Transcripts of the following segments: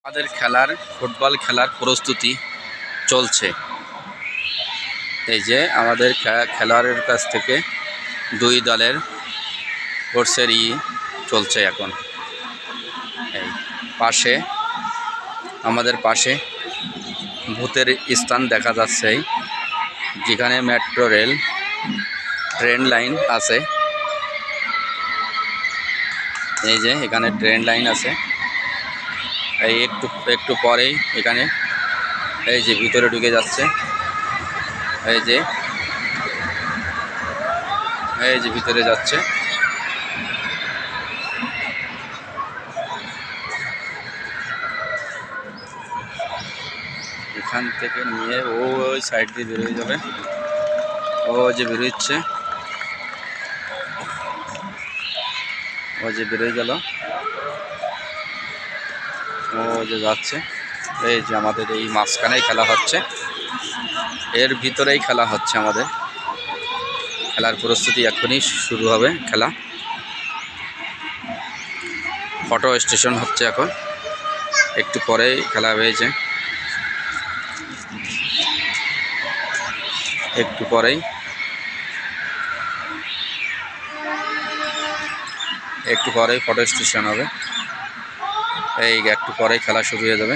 আমাদের ফুটবল খেলার প্রস্তুতি চলছে। এই যে আমাদের খেলোয়াড়ের কাছ থেকে দুই দলের কোর্সের চলছে এখন। এই পাশে আমাদের পাশে ভূতের স্থান দেখা যাচ্ছে, যেখানে মেট্রো রেল ট্রেন লাইন আছে। এই যে এখানে ট্রেন লাইন আছে। এই একটু পরেই এখানে এই যে ভিতরে ঢুকে যাচ্ছে। এই যে ভিতরে যাচ্ছে। এখান থেকে নিয়ে ওই সাইড দিয়ে বেরোয় যাবে। ও যে বেরোচ্ছে, ও যে বেরোয় গেল, ও যে যাচ্ছে। এই যে আমাদের এই মাঝখানেই খেলা হচ্ছে, এর ভিতরেই খেলা হচ্ছে। আমাদের খেলার প্রস্তুতি এখনই শুরু হবে। খেলা ফটো স্টেশন হচ্ছে এখন, একটু পরেই খেলা হয়েছে। একটু পরেই ফটো স্টেশন হবে। এই একটু পরেই খেলা শুরু হয়ে যাবে।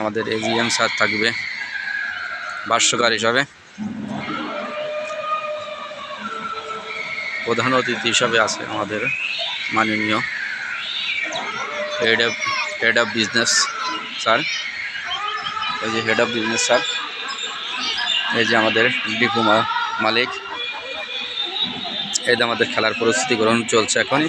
আমাদের এজিএম স্যার থাকবে ভাষ্যকার হিসাবে, প্রধান অতিথি হিসাবে আছে আমাদের মাননীয় হেড অফ বিজনেস স্যার। এই যে হেড অফ বিজনেস স্যার, এই যে আমাদের ডিপু মালিক। এই যে আমাদের খেলার প্রস্তুতি গ্রহণ চলছে এখনই।